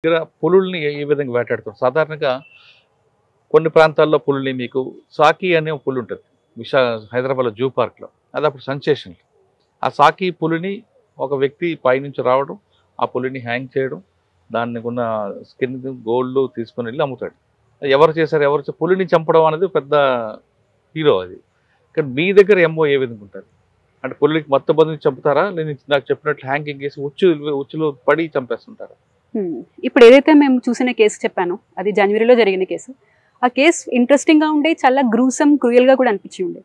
దగ్గర పులుల్ని ఏ విధంగా వేటాడుతాం? సాధారణంగా కొన్ని ప్రాంతాల్లో పులుల్ని మీకు సాకి అనే పులి ఉంటుంది హైదరాబాద్లో జూ పార్క్లో. అది అప్పుడు సెన్సేషన్. ఆ సాకి పులిని ఒక వ్యక్తి పైనుంచి రావడం, ఆ పులిని హ్యాంగ్ చేయడం, దానికి ఉన్న స్కిన్ గోల్డ్ తీసుకొని వెళ్ళి అమ్ముతాడు. ఎవరు చేశారు? పులిని చంపడం అనేది పెద్ద హీరో అది. కానీ మీ దగ్గర ఎంఓ ఏ విధంగా ఉంటుంది? అంటే పులికి మొత్తం బంధుని చంపుతారా? నేను నాకు చెప్పినట్లు హ్యాంగింగ్ చేసి ఉచ్చులో పడి చంపేస్తుంటారా? ఇప్పుడు ఏదైతే మేము చూసిన కేసు చెప్పానో అది జనవరిలో జరిగిన కేసు. ఆ కేసు ఇంట్రెస్టింగ్ గా ఉండే, చాలా గ్రూసమ్ క్రూయల్ గా కూడా అనిపించి ఉండే.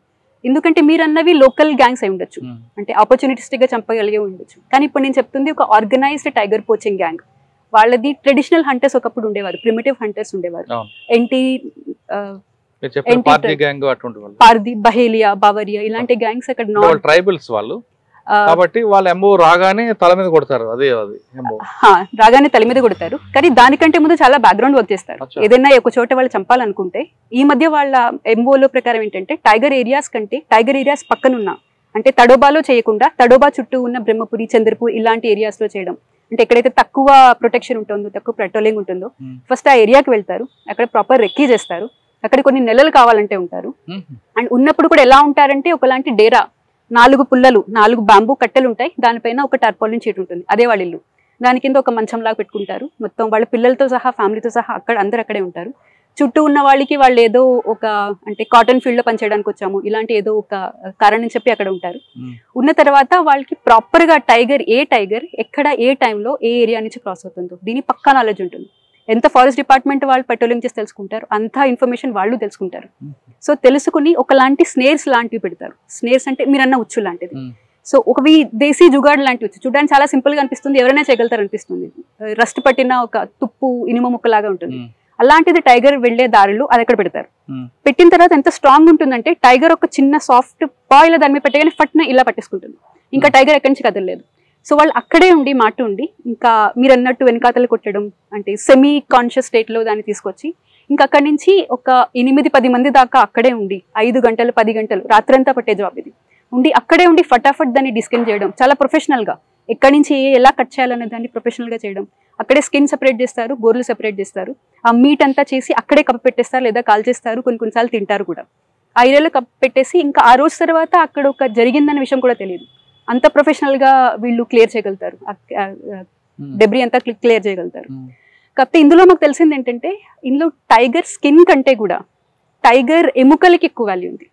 ఎందుకంటే మీరు అన్నవి లోకల్ గ్యాంగ్స్ అయి ఉండొచ్చు, అంటే ఆపర్చునిటిస్టిక్ గా చంపగలిగే ఉండొచ్చు. కానీ ఇప్పుడు నేను చెప్తుంది ఒక ఆర్గనైజ్డ్ టైగర్ పోచింగ్ గ్యాంగ్. వాళ్ళది ట్రెడిషనల్ హంటర్స్ ఒకప్పుడు ఉండేవారు, ప్రిమిటివ్ హంటర్స్ ఉండేవారు. పార్ది, బహేలియా, బావరియా ఇలాంటి గ్యాంగ్స్ అక్కడ ట్రైబల్స్ వాళ్ళు. కాబట్టి వాళ్ళ ఎంఓ రాగానే తల మీద కొడతారు. రాగానే తల మీద కొడతారు. కానీ దానికంటే ముందు చాలా బ్యాక్గ్రౌండ్ వర్క్ చేస్తారు. ఏదైనా ఒక చోట వాళ్ళు చంపాలనుకుంటే ఈ మధ్య వాళ్ళ ఎంఓలో ప్రకారం ఏంటంటే టైగర్ ఏరియాస్ కంటే టైగర్ ఏరియాస్ పక్కనున్న, అంటే తడోబాలో చేయకుండా తడోబా చుట్టూ ఉన్న బ్రహ్మపురి, చంద్రపూర్ ఇలాంటి ఏరియాస్ లో చేయడం. అంటే ఎక్కడైతే తక్కువ ప్రొటెక్షన్ ఉంటుందో, తక్కువ పెట్రోలింగ్ ఉంటుందో ఫస్ట్ ఆ ఏరియాకి వెళ్తారు. అక్కడ ప్రాపర్ రెక్కీ చేస్తారు. అక్కడ కొన్ని నెలలు కావాలంటే ఉంటారు. అండ్ ఉన్నప్పుడు కూడా ఎలా ఉంటారంటే ఒకలాంటి డేరా, 4 పుల్లలు, 4 బ్యాంబూ కట్టెలు ఉంటాయి. దానిపైన ఒక టార్పాలిన్ షీట్ ఉంటుంది, అదే వాళ్ళ ఇల్లు. దాని కింద ఒక మంచం లాగా పెట్టుకుంటారు. మొత్తం వాళ్ళ పిల్లలతో సహా, ఫ్యామిలీతో సహా అందరు అక్కడే ఉంటారు. చుట్టూ ఉన్న వాళ్ళకి వాళ్ళు ఏదో ఒక, అంటే కాటన్ ఫీల్డ్ లో పనిచేయడానికి వచ్చాము ఇలాంటి ఏదో ఒక కారణం చెప్పి అక్కడ ఉంటారు. ఉన్న తర్వాత వాళ్ళకి ప్రాపర్ గా ఏ టైగర్ ఎక్కడ ఏ టైంలో ఏ ఏరియా నుంచి క్రాస్ అవుతుందో దీని పక్కా నాలెడ్జ్ ఉంటుంది. ఎంత ఫారెస్ట్ డిపార్ట్మెంట్ వాళ్ళు పెట్రోలింగ్ చేసి తెలుసుకుంటారు, అంత ఇన్ఫర్మేషన్ వాళ్ళు తెలుసుకుంటారు. సో తెలుసుకుని ఒకలాంటి స్నేర్స్ లాంటివి పెడతారు. స్నేర్స్ అంటే మీరన్న ఉచ్చు లాంటిది. సో ఒకవి దేశీ జుగాడ్ లాంటివి ఉచ్చు, చూడడానికి చాలా సింపుల్ గా అనిపిస్తుంది, ఎవరైనా చేయగలుగుతారు అనిపిస్తుంది. రస్ట్ పట్టిన ఒక తుప్పు ఇనుమ ముక్కలాగా ఉంటుంది. అలాంటిది టైగర్ వెళ్లే దారులు అది అక్కడ పెడతారు. పెట్టిన తర్వాత ఎంత స్ట్రాంగ్ ఉంటుందంటే టైగర్ ఒక చిన్న సాఫ్ట్ పాయిల్ దాని మీద పెట్టగానే ఫట్న ఇలా పట్టేసుకుంటుంది. ఇంకా టైగర్ ఎక్కడి నుంచి కదలలేదు. సో వాళ్ళు అక్కడే ఉండి మాట ఉండి, ఇంకా మీరు అన్నట్టు వెనకాతలు కొట్టడం, అంటే సెమీ కాన్షియస్ స్టేట్ లో దాన్ని తీసుకొచ్చి ఇంకా అక్కడి నుంచి ఒక 8-10 మంది దాకా అక్కడే ఉండి 5 గంటలు 10 గంటలు రాత్రంతా పట్టే జాబ్ ఇది. ఉండి అక్కడే ఉండి ఫటాఫట్ దాన్ని డిస్కెన్ చేయడం, చాలా ప్రొఫెషనల్ గా ఎక్కడి నుంచి ఎలా కట్ చేయాలనే దాన్ని ప్రొఫెషనల్ గా చేయడం. అక్కడే స్కిన్ సెపరేట్ చేస్తారు, గోర్లు సెపరేట్ చేస్తారు. ఆ మీట్ అంతా చేసి అక్కడే కప్పు పెట్టేస్తారు, లేదా కాల్ చేస్తారు, కొన్నిసార్లు తింటారు కూడా. ఆ ఏరియాలో కప్పు పెట్టేసి ఇంకా ఆ రోజు తర్వాత అక్కడ ఒక జరిగిందన్న విషయం కూడా తెలియదు. అంత ప్రొఫెషనల్ గా వీళ్ళు క్లియర్ చేయగలుగుతారు, డెబ్రీ అంతా క్లియర్ చేయగలుగుతారు. కాకపోతే ఇందులో మాకు తెలిసింది ఏంటంటే ఇందులో టైగర్ స్కిన్ కంటే కూడా టైగర్ ఎముకలకి ఎక్కువ వాల్యూ ఉంది.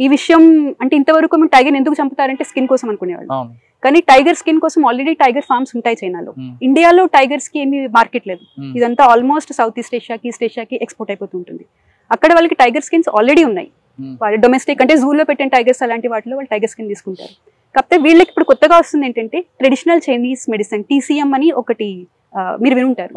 ఈ విషయం అంటే ఇంతవరకు మేము టైగర్ ఎందుకు చంపుతారంటే స్కిన్ కోసం అనుకునేవాళ్ళు. కానీ టైగర్ స్కిన్ కోసం ఆల్రెడీ టైగర్ ఫార్మ్స్ ఉంటాయి చైనాలో. ఇండియాలో టైగర్స్ కి ఏమి మార్కెట్ లేదు. ఇదంతా ఆల్మోస్ట్ సౌత్ ఈస్ట్ ఏషియాకి ఎక్స్పోర్ట్ అయిపోతుంటుంది. అక్కడ వాళ్ళకి టైగర్ స్కిన్స్ ఆల్రెడీ ఉన్నాయి. వాళ్ళు డొమెస్టిక్ అంటే జూలో పెట్టిన టైగర్స్ అలాంటి వాటిలో వాళ్ళు టైగర్ స్కిన్ తీసుకుంటారు. కాకపోతే వీళ్ళకి ఇప్పుడు కొత్తగా వస్తుంది ఏంటంటే ట్రెడిషనల్ చైనీస్ మెడిసిన్ TCM అని ఒకటి మీరు వినుంటారు.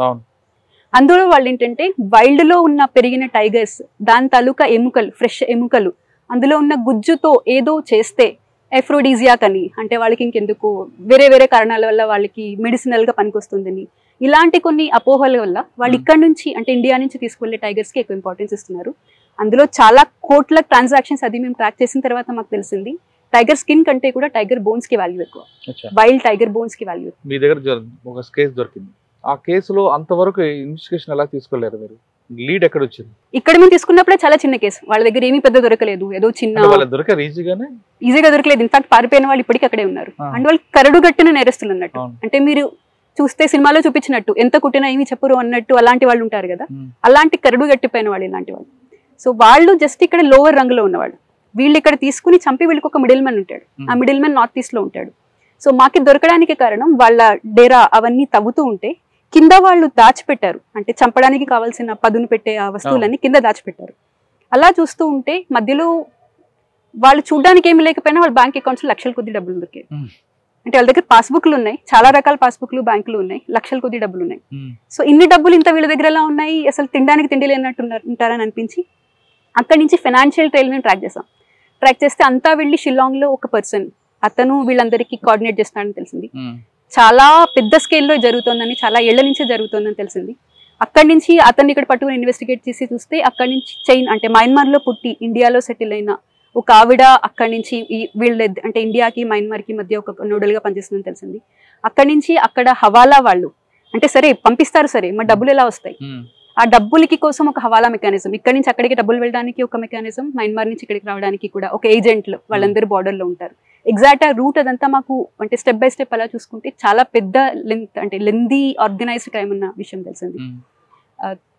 అందులో వాళ్ళు ఏంటంటే వైల్డ్ లో ఉన్న పెరిగిన టైగర్స్ దాని తాలూకా ఎముకలు, ఫ్రెష్ ఎముకలు, అందులో ఉన్న గుజ్జుతో ఏదో చేస్తే ఎఫ్రోడీజియాక్ అని, అంటే వాళ్ళకి ఇంకెందుకు వేరే వేరే కారణాల వల్ల వాళ్ళకి మెడిసినల్ గా పనికొస్తుందని, ఇలాంటి కొన్ని అపోహల వల్ల వాళ్ళు ఇక్కడ నుంచి అంటే ఇండియా నుంచి తీసుకువెళ్ళే టైగర్స్ కి ఎక్కువ ఇంపార్టెన్స్ ఇస్తున్నారు. అందులో చాలా కోట్ల ట్రాన్సాక్షన్స్ అది మేము ట్రాక్ చేసిన తర్వాత మాకు తెలిసింది. టైగర్ స్కిన్ కంటే కూడా టైగర్ బోన్స్ కి వాల్యూ ఎక్కువ, వైల్డ్ టైగర్ బోన్స్ కి వాల్యూ. మీ దగ్గర ఒక కేసు దొరికింది, ఆ కేసులో అంతవరకు ఇన్వెస్టిగేషన్ ఎలా తీసుకోలేరు మీరు? లీడ్ ఎక్కడ వచ్చింది? ఇక్కడ మేము తీసుకున్నప్పుడే చాలా చిన్న కేసు, వాళ్ళ దగ్గర ఏమీ పెద్ద దొరకలేదు, ఏదో చిన్న ఈజీగా దొరకలేదు. ఇన్ఫాక్ట్ పారిపోయిన వాళ్ళు ఇప్పటికీ అక్కడే ఉన్నారు. అండ్ వాళ్ళు కరడు గట్టిన నేరస్తులు అన్నట్టు, అంటే మీరు చూస్తే సినిమాలో చూపించినట్టు ఎంత కుట్టినా ఏమి చెప్పరు అన్నట్టు అలాంటి వాళ్ళు ఉంటారు కదా, అలాంటి కరడు గట్టిపోయిన వాళ్ళు ఇలాంటి వాళ్ళు. సో వాళ్ళు జస్ట్ ఇక్కడ లోవర్ రంగులో ఉన్నవాళ్ళు. వీళ్ళు ఇక్కడ తీసుకుని చంపి వీళ్ళకి ఒక మిడిల్ మ్యాన్ ఉంటాడు. ఆ మిడిల్ మ్యాన్ నార్త్ ఈస్ట్ లో ఉంటాడు. సో మాకి దొరకడానికి కారణం వాళ్ళ డేరా అవన్నీ తవ్వుతూ ఉంటే కింద వాళ్ళు దాచిపెట్టారు, అంటే చంపడానికి కావాల్సిన పదును పెట్టే ఆ వస్తువులన్నీ కింద దాచిపెట్టారు. అలా చూస్తూ ఉంటే మధ్యలో వాళ్ళు చూడడానికి ఏమి లేకపోయినా వాళ్ళ బ్యాంక్ అకౌంట్స్ లక్షల కొద్ది డబ్బులు దొరికాయి. అంటే వాళ్ళ దగ్గర పాస్బుక్లు ఉన్నాయి, చాలా రకాల పాస్బుక్లు బ్యాంకులు ఉన్నాయి, లక్షల కొద్ది డబ్బులు ఉన్నాయి. సో ఇన్ని డబ్బులు ఇంత వీళ్ళ దగ్గర ఎలా ఉన్నాయి, అసలు తినడానికి తిండి లేనట్టు ఉంటారని అనిపించి అక్కడి నుంచి ఫైనాన్షియల్ ట్రైల్ ని ట్రాక్ చేస్తే అంతా వెళ్ళి షిల్లాంగ్ లో ఒక పర్సన్, అతను వీళ్ళందరికీ కోఆర్డినేట్ చేస్తున్నాడని తెలిసింది. చాలా పెద్ద స్కేల్లో జరుగుతుందని, చాలా ఏళ్ల నుంచి జరుగుతుందని తెలిసింది. అక్కడి నుంచి అతన్ని ఇక్కడ పట్టుకుని ఇన్వెస్టిగేట్ చేసి చూస్తే అక్కడి నుంచి చైన్ అంటే మయన్మార్ లో పుట్టి ఇండియాలో సెటిల్ అయిన ఒక ఆవిడ అక్కడి నుంచి వీళ్ళ అంటే ఇండియాకి మయన్మార్కి మధ్య ఒక నోడల్ గా పనిచేస్తుందని తెలిసింది. అక్కడి నుంచి అక్కడ హవాలా వాళ్ళు అంటే సరే పంపిస్తారు, సరే మా డబ్బులు ఎలా వస్తాయి? ఆ డబ్బులకి కోసం ఒక హవాలా మెకానిజం, ఇక్కడి నుంచి అక్కడికి డబ్బులు వెళ్ళడానికి ఒక మెకానిజం, మయన్మార్ నుంచి ఇక్కడికి రావడానికి కూడా ఒక ఏజెంట్లు వాళ్ళందరూ border లో ఉంటారు. ఎగ్జాక్ట్ ఆ రూట్ అదంతా మాకు అంటే స్టెప్ బై స్టెప్ అలా చూసుకుంటే చాలా పెద్ద లెంత్ అంటే లెందీ ఆర్గనైజ్డ్ క్రైమ్ ఉన్న విషయం తెలిసింది.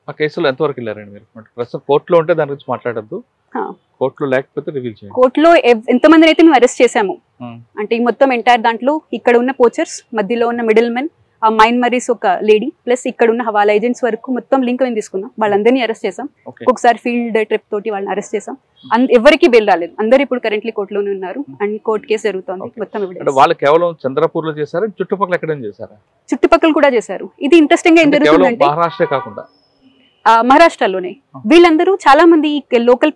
ఆ కేసులో ఎంతవరకు వెళ్ళారండి మీరు? ప్రస్తుతం కోర్టులో ఉంటే దాని గురించి మాట్లాడద్దు, కోర్టులో లేకపోతే రివీల్ చేయండి. కోర్టులో ఎంతమందిని అయితే మేము అరెస్ట్ చేసాము అంటే ఈ మొత్తం ఎంటైర్ దాంట్లో ఇక్కడ ఉన్న పోచర్స్, మధ్యలో ఉన్న మిడిల్ మెన్, ఆ మయన్మరీస్ ఒక లేడీ ప్లస్ ఇక్కడ ఉన్న హవాలా ఏజెంట్స్ వరకు మొత్తం లింక్ మేము తీసుకున్నాం. వాళ్ళందరినీ అరెస్ట్ చేసాం. ఒక్కొక్కసారి ఫీల్డ్ ట్రిప్ తోటి వాళ్ళని అరెస్ట్ చేసాం. ఎవరికి బెయిల్ రాలేదు. అందరు ఇప్పుడు కరెంట్లీ కోర్టులోనే ఉన్నారు అండ్ కోర్టు కేసు జరుగుతుంది. మొత్తం ఎవిడెన్స్. వాళ్ళు కేవలం చంద్రపూర్ లో చేశారా, చుట్టుపక్కల ఎక్కడైనా చేశారా? చుట్టుపక్కల కూడా చేశారు. ఇది ఇంట్రెస్టింగ్ గా ఏం జరుగుతుందంటే మహారాష్ట్ర కాకుండా మహారాష్ట్రలోనే వీళ్ళందరూ చాలా మంది లోకల్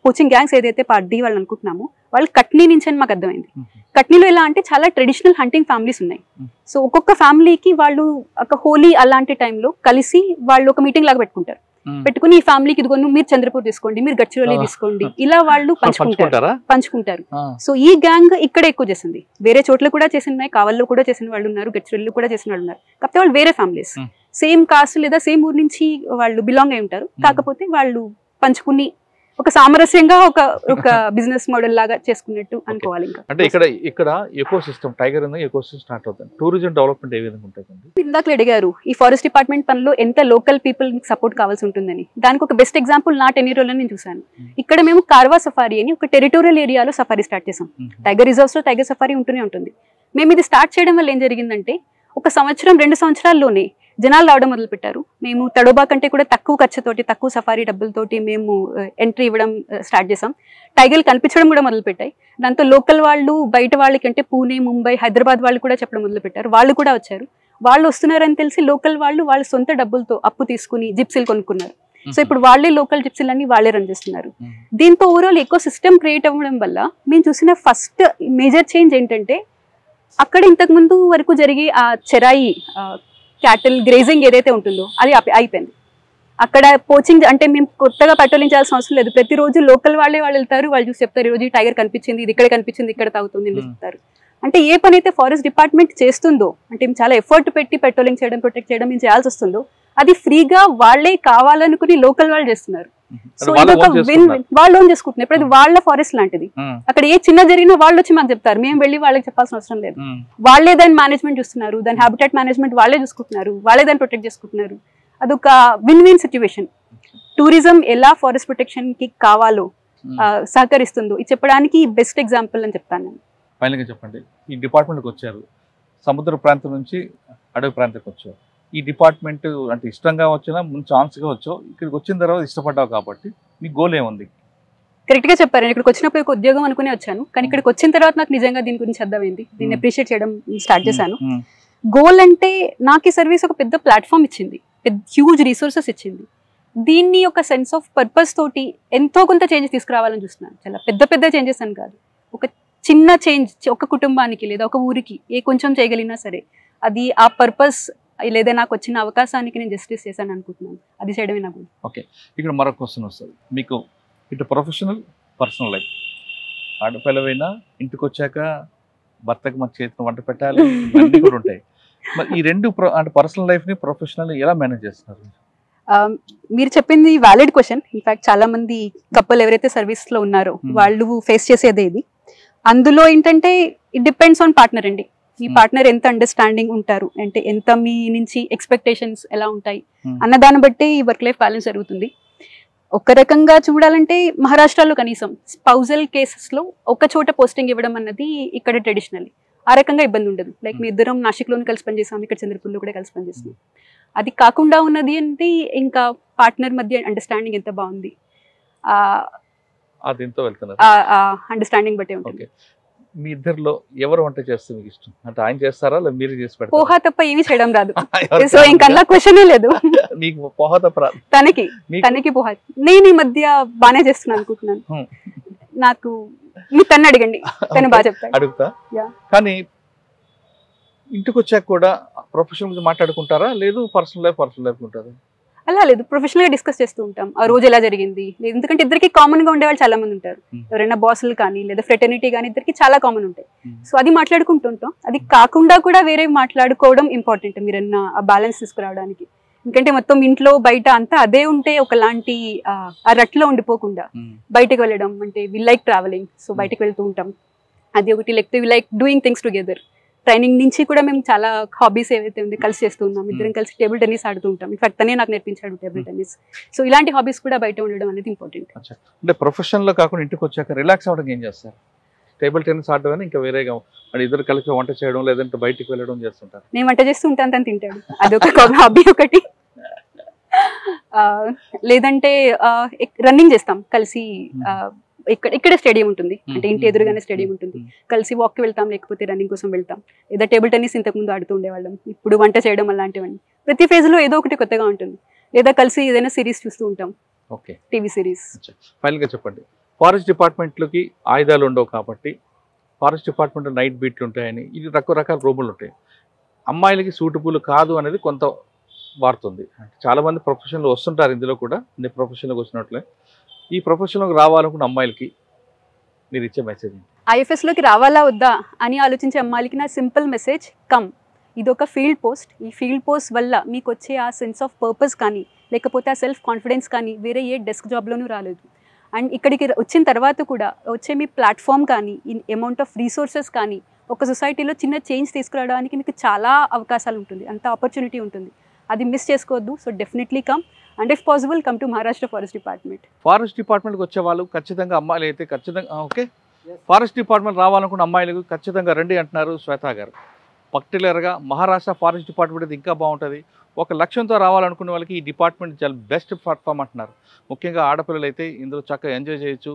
పోచింగ్ గ్యాంగ్స్ ఏదైతే పార్టీ వాళ్ళు అనుకుంటున్నామో వాళ్ళు కట్నీ నుంచి అని మాకు అర్థమైంది. కట్నీలో ఎలా అంటే చాలా ట్రెడిషనల్ హంటింగ్ ఫ్యామిలీస్ ఉన్నాయి. సో ఒక్కొక్క ఫ్యామిలీకి వాళ్ళు ఒక హోలీ అలాంటి టైంలో కలిసి వాళ్ళు ఒక మీటింగ్ లాగా పెట్టుకుంటారు. పెట్టుకుని ఈ ఫ్యామిలీకి ఇదిగోను మీరు చంద్రపూర్ తీసుకోండి, మీరు గడ్చిరోలి తీసుకోండి, ఇలా వాళ్ళు పంచుకుంటారు. సో ఈ గ్యాంగ్ ఇక్కడ ఎక్కువ చేసింది. వేరే చోట్ల కూడా చేసిన కావల్లో కూడా చేసిన వాళ్ళు ఉన్నారు, గడ్చిరోలిలో కూడా చేసిన వాళ్ళు ఉన్నారు. కాకపోతే వాళ్ళు వేరే ఫ్యామిలీస్, సేమ్ కాస్ట్ లేదా సేమ్ ఊరు నుంచి వాళ్ళు బిలాంగ్ అయి ఉంటారు. కాకపోతే వాళ్ళు పంచుకుని ఒక సామరస్యంగా ఒక బిజినెస్ మోడల్ లాగా చేసుకున్నట్టు అనుకోవాలి. ఇంకా అంటే ఇక్కడ eco system tiger eco system start అవుతుంది. టూరిజం డెవలప్మెంట్ ఏ విధంగా ఉంటుంది? ఇందాక అడిగారు ఈ ఫారెస్ట్ డిపార్ట్మెంట్ పనిలో ఎంత లోకల్ పీపుల్ సపోర్ట్ కావాల్సి ఉంటుందని. దానికి ఒక బెస్ట్ ఎగ్జాంపుల్ నా టెన్యూరోలో నేను చూసాను. ఇక్కడ మేము కార్వా సఫారీ అని ఒక టెరిటోరియల్ ఏరియాలో సఫారీ స్టార్ట్ చేసాం. టైగర్ రిజర్వ్స్ లో టైగర్ సఫారీ ఉంటూనే ఉంటుంది. మేము ఇది స్టార్ట్ చేయడం వల్ల ఏం జరిగిందంటే ఒక సంవత్సరం 2 సంవత్సరాల్లోనే జనాలు రావడం మొదలు పెట్టారు. మేము తడోబా కంటే కూడా తక్కువ ఖర్చుతోటి తక్కువ సఫారీ డబ్బులతోటి మేము ఎంట్రీ ఇవ్వడం స్టార్ట్ చేసాం. టైగర్లు కనిపించడం కూడా మొదలు పెట్టాయి. దాంతో లోకల్ వాళ్ళు బయట వాళ్ళకంటే పూణే, ముంబై, హైదరాబాద్ వాళ్ళు కూడా చెప్పడం మొదలు పెట్టారు. వాళ్ళు కూడా వచ్చారు. వాళ్ళు వస్తున్నారని తెలిసి లోకల్ వాళ్ళు వాళ్ళ సొంత డబ్బులతో అప్పు తీసుకుని జిప్సీలు కొనుక్కున్నారు. సో ఇప్పుడు వాళ్ళే లోకల్ జిప్సీలన్నీ వాళ్ళే రన్ చేస్తున్నారు. దీంతో ఓవరాల్ ఎకో సిస్టమ్ క్రియేట్ అవ్వడం వల్ల మేము చూసిన ఫస్ట్ మేజర్ చేంజ్ ఏంటంటే అక్కడ ఇంతకు ముందు వరకు జరిగే ఆ చెరాయి క్యాటిల్ గ్రేజింగ్ ఏదైతే ఉంటుందో అది అయిపోయింది. అక్కడ పోచింగ్ అంటే మేము కొత్తగా పెట్రోలించాల్సిన అవసరం లేదు. ప్రతిరోజు లోకల్ వాళ్ళు వెళ్తారు, వాళ్ళు చూసి చెప్తారు ఈ రోజు టైగర్ కనిపించింది, ఇది ఇక్కడ కనిపించింది, ఇక్కడ తాగుతుంది అని చెప్తారు. అంటే ఏ పని అయితే ఫారెస్ట్ డిపార్ట్మెంట్ చేస్తుందో అంటే చాలా ఎఫర్ట్ పెట్టి పెట్రోలింగ్ చేయడం, ప్రొటెక్ట్ చేయడం మేము చేయాల్సి వస్తుందో అది ఫ్రీగా వాళ్ళే కావాలనుకుని లోకల్ వాళ్ళు చేస్తున్నారు. సో ఇదొక విన్ విన్. వాళ్ళు ఓన్ చేసుకుంటున్నారు. ఇప్పుడు అది వాళ్ళ ఫారెస్ట్ లాంటిది. అక్కడ ఏ చిన్న జరిగినా వాళ్ళు వచ్చి మాకు చెప్తారు, మేము వెళ్ళి వాళ్ళకి చెప్పాల్సిన అవసరం లేదు. వాళ్ళే దాని మేనేజ్మెంట్ చూస్తున్నారు, దాని హ్యాబిటాట్ మేనేజ్మెంట్ వాళ్ళే చూసుకుంటున్నారు, వాళ్ళే దాన్ని ప్రొటెక్ట్ చేసుకుంటున్నారు. అదొక విన్ విన్ సిచ్యువేషన్. టూరిజం ఎలా ఫారెస్ట్ ప్రొటెక్షన్ కి కావాలో సహకరిస్తుందో ఇది చెప్పడానికి బెస్ట్ ఎగ్జాంపుల్ అని చెప్తాను నేను. ఫైనల్ గా చెప్పండి, ఈ డిపార్ట్మెంట్కి వచ్చారు, సముద్ర ప్రాంతం నుంచి అడవి ప్రాంతానికి వచ్చారు. ఈ డిపార్ట్మెంట్ అంటే ఇష్టంగా వచ్చినా ముందు ఛాన్స్గా వచ్చావు, ఇక్కడికి వచ్చిన తర్వాత ఇష్టపడ్డావు కాబట్టి మీ గోల్ ఏముంది? కరెక్ట్ గా చెప్పారు. ఇక్కడికి వచ్చినప్పుడు ఒక ఉద్యోగం అనుకునే వచ్చాను, కానీ ఇక్కడికి వచ్చిన తర్వాత నాకు నిజంగా దీని గురించి అర్థమైంది. దీన్ని అప్రిషియేట్ చేయడం స్టార్ట్ చేశాను. గోల్ అంటే నాకు ఈ సర్వీస్ ఒక పెద్ద ప్లాట్ఫామ్ ఇచ్చింది, పెద్ద హ్యూజ్ రిసోర్సెస్ ఇచ్చింది. దీన్ని ఒక సెన్స్ ఆఫ్ పర్పస్ తోటి ఎంతో కొంత చేంజెస్ తీసుకురావాలని చూస్తున్నాను. చాలా పెద్ద పెద్ద చేంజెస్ అని కాదు, ఒక చిన్న చేంజ్ ఒక కుటుంబానికి లేదా ఒక ఊరికి ఏ కొంచెం చేయగలిగినా సరే అది ఆ పర్పస్ లేదా నాకు వచ్చిన అవకాశానికి నేను జస్టిస్ చేశాను అనుకుంటున్నాను. అది చేయడమే నాకు. ఓకే, ఇక్కడ మరొక క్వశ్చన్ వస్తుంది మీకు. ఇటు ప్రొఫెషనల్, పర్సనల్ లైఫ్. ఆడపిల్లవైనా ఇంటికి వచ్చాక భర్తకు మన చేతిని వంట పెట్టాలి, అన్నీ కూడా ఉంటాయి. మరి ఈ రెండు అంటే పర్సనల్ లైఫ్ని ప్రొఫెషనల్ ఎలా మేనేజ్ చేస్తున్నారు? మీరు చెప్పింది వ్యాలిడ్ క్వశ్చన్. ఇన్ఫాక్ట్ చాలా మంది కపుల్ ఎవరైతే సర్వీస్లో ఉన్నారో వాళ్ళు ఫేస్ చేసేదే ఇది. అందులో ఏంటంటే ఇట్ డిపెండ్స్ ఆన్ పార్ట్నర్ అండి. మీ పార్ట్నర్ ఎంత అండర్స్టాండింగ్ ఉంటారు అంటే ఎంత మీ నుంచి ఎక్స్పెక్టేషన్స్ ఎలా ఉంటాయి అన్న దాన్ని బట్టి ఈ వర్క్ లైఫ్ బ్యాలెన్స్ జరుగుతుంది. ఒక రకంగా చూడాలంటే మహారాష్ట్రలో కనీసం స్పౌజల్ కేసెస్లో ఒక చోట పోస్టింగ్ ఇవ్వడం అన్నది ఇక్కడ ట్రెడిషనల్. ఆ రకంగా ఇబ్బంది ఉండదు. లైక్ మీ ఇద్దరం నాసిక్లోనే కలిసి పనిచేసాం, ఇక్కడ చంద్రపూర్లో కూడా కలిసి పనిచేస్తాం. అది కాకుండా ఉన్నది అంటే ఇంకా పార్ట్నర్ మధ్య అండర్స్టాండింగ్ ఎంత బాగుంది, అండర్స్టాండింగ్ బట్టే ఉంటుంది. మీ ఇద్దరిలో ఎవరు వంట చేస్తే మీకు ఇష్టం? అంటే ఆయన చేస్తారా లేదా మీరు చేసి పెడతారా? పోహా తప్ప ఏమీ చేయడం రాదు. సో ఇంకా క్వశ్చనే లేదు. మీకు పోహా తప్ప రాదు? తనకి పోహా. నేను ఈ మధ్య బాగానే చేస్తున్నాను అనుకుంటున్నాను. నాకు మీరు తను అడగండి, తను బాగా చెప్తాను. అడుగుతా. కానీ ఇంటికి వచ్చాక కూడా ప్రొఫెషనల్ మాట్లాడుకుంటారా లేదు పర్సనల్ లైఫ్ ఉంటారా? అలా లేదు, ప్రొఫెషనల్ గా డిస్కస్ చేస్తూ ఉంటాం ఆ రోజు ఎలా జరిగింది. ఎందుకంటే ఇద్దరికి కామన్ గా ఉండేవాళ్ళు చాలా మంది ఉంటారు, ఎవరైనా బాసులు కానీ లేదా ఫ్రెటర్నిటీ కానీ ఇద్దరికి చాలా కామన్ ఉంటాయి. సో అది మాట్లాడుకుంటుంటాం. అది కాకుండా కూడా వేరే మాట్లాడుకోవడం ఇంపార్టెంట్, మీరన్నా ఆ బ్యాలెన్స్ తీసుకురావడానికి. ఎందుకంటే మొత్తం ఇంట్లో బయట అంతా అదే ఉంటే ఒకలాంటి ఆ రట్లో ఉండిపోకుండా బయటకు వెళ్ళడం అంటే వి లైక్ ట్రావెలింగ్, సో బయటకు వెళ్తూ ఉంటాం. అది ఒకటి. లేకపోతే we like doing things together. Training నుంచి కూడా మేము చాలా హాబీస్ ఏవైతే ఉంది కలిసి చేస్తూ ఉన్నాం. ఇద్దరం కలిసి టేబుల్ టెన్నిస్ ఆడుతూ ఉంటాం. ఇన్ఫాక్ట్ తనే నాకు నేర్పించాడు టేబుల్ టెన్నిస్. సో ఇలాంటి హాబీస్ కూడా బయట ఉండడం అనేది ఇంపార్టెంట్. అంటే ప్రొఫెషన్ లో కాకుండా ఇంటికి వచ్చాక రిలాక్స్ అవ్వడానికి ఏం చేస్తారు? టేబుల్ టెన్నిస్ ఆడడం ఇంకా వేరేగా మరి ఇద్దరు కలిసి వంట చేయడం లేదంటే బయటికి వెళ్ళడం చేస్తుంటారు? నేను వంట చేస్తూ ఉంటాను, తను తింటాడు, అదొక హాబీ ఒకటి. లేదంటే రన్నింగ్ చేస్తాం కలిసి. ఇక్కడే స్టేడియం ఉంటుంది, అంటే ఇంటి ఎదురుగానే స్టేడియం ఉంటుంది. కలిసి వాక్కి వెళ్తాం, లేకపోతే రన్నింగ్ కోసం వెళ్తాం. లేదా టేబుల్ టెన్నిస్ ఇంతకుముందు ఆడుతూ ఉండేవాళ్ళం, ఇప్పుడు వంట చేయడం అలాంటివన్నీ. ప్రతి ఫేజ్ లో ఏదో ఒకటి కొత్తగా ఉంటుంది. లేదా కలిసి ఏదైనా సిరీస్ చూస్తూ ఉంటాం, ఓకే, టీవీ సిరీస్. ఫైనల్ గా చెప్పండి, ఫారెస్ట్ డిపార్ట్మెంట్లోకి ఆయుధాలు ఉండవు కాబట్టి ఫారెస్ట్ డిపార్ట్మెంట్ నైట్ బీట్లు ఉంటాయని, ఇది రకరకాల రూములు ఉంటాయి. అమ్మాయిలకి సూటబుల్ కాదు అనేది కొంత వాడుతుంది. చాలా మంది ప్రొఫెషన్లో వస్తుంటారు, ఇందులో కూడా అన్ని ప్రొఫెషన్లోకి వచ్చినట్లే. ఈ ప్రొఫెషన్లోకి రావాలనుకున్న అమ్మాయిలకి మీరు ఇచ్చే మెసేజ్? ఐఎఫ్ఎస్లోకి రావాలా వద్దా అని ఆలోచించే అమ్మాయిలకి నా సింపుల్ మెసేజ్, కమ్. ఇది ఒక ఫీల్డ్ పోస్ట్. ఈ ఫీల్డ్ పోస్ట్ వల్ల మీకు వచ్చే ఆ సెన్స్ ఆఫ్ పర్పస్ కానీ లేకపోతే ఆ సెల్ఫ్ కాన్ఫిడెన్స్ కానీ వేరే ఏ డెస్క్ జాబ్లోనూ రాలేదు. అండ్ ఇక్కడికి వచ్చిన తర్వాత కూడా వచ్చే మీ ప్లాట్ఫామ్ కానీ అమౌంట్ ఆఫ్ రీసోర్సెస్ కానీ ఒక సొసైటీలో చిన్న చేంజ్ తీసుకురావడానికి మీకు చాలా అవకాశాలు ఉంటుంది, అంత ఆపర్చునిటీ ఉంటుంది. అది మిస్ చేసుకోవద్దు. So definitely come, and if possible come to Maharashtra forest department. Forest డిపార్ట్మెంట్కి వచ్చే వాళ్ళు ఖచ్చితంగా అమ్మాయిలు అయితే ఖచ్చితంగా ఓకే, ఫారెస్ట్ డిపార్ట్మెంట్ రావాలనుకున్న అమ్మాయిలకు ఖచ్చితంగా రండి అంటున్నారు శ్వేత గారు. పర్టికులర్గా మహారాష్ట్ర ఫారెస్ట్ డిపార్ట్మెంట్ అయితే ఇంకా బాగుంటుంది. ఒక లక్ష్యంతో రావాలనుకునే వాళ్ళకి ఈ డిపార్ట్మెంట్ చాలా బెస్ట్ ప్లాట్ఫామ్ అంటున్నారు. ముఖ్యంగా ఆడపిల్లలు అయితే ఇందులో చక్కగా ఎంజాయ్ చేయొచ్చు.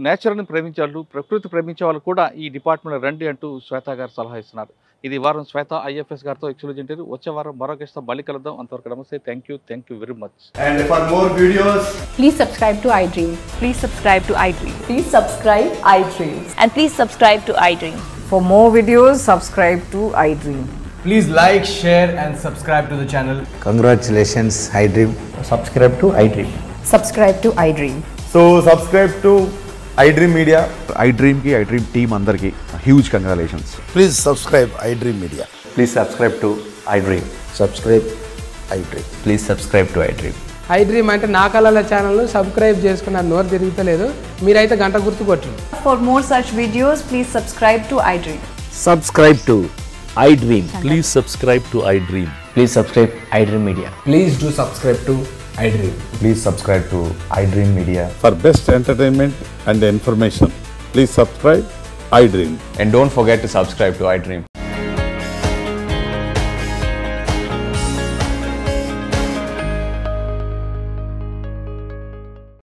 నేచర్ని ప్రేమించే వాళ్ళు, ప్రకృతి ప్రేమించే వాళ్ళు కూడా ఈ డిపార్ట్మెంట్ రండి అంటూ శ్వేత గారు సలహా ఇస్తున్నారు. ఇది వారం శ్వేత ఐఎఫ్ఎస్ గారితో ఎక్స్క్లూజివ్ ఇంటర్వ్యూ. వచ్చే వారం మరో గెస్ట్తో మళ్ళీ కలుద్దాం. అంతవరకు నమస్తే. Thank you very much. And for more videos, Please subscribe to iDream. Please subscribe to iDream. Please subscribe iDream. And please subscribe to iDream. For more videos, subscribe to iDream. please like, share and subscribe to the channel. Congratulations, iDream. Subscribe to iDream. Subscribe to iDream. So subscribe to iDream Media. iDream team andarki huge congratulations. Please subscribe iDream Media. Please subscribe to iDream. Subscribe iDream. Please subscribe to iDream. iDream అంటే నా కళల ఛానల్ను subscribe చేసుకున్న నోరు తిరుగుతలేదు, మీరైతే గంట గుర్తు కొట్టండి. For more such videos, please subscribe to iDream. Subscribe to iDream. Please subscribe to iDream. Please subscribe iDream Media. Please do subscribe to iDream. Please subscribe to iDream Media. For best entertainment and information, please subscribe iDream. And don't forget to subscribe to iDream.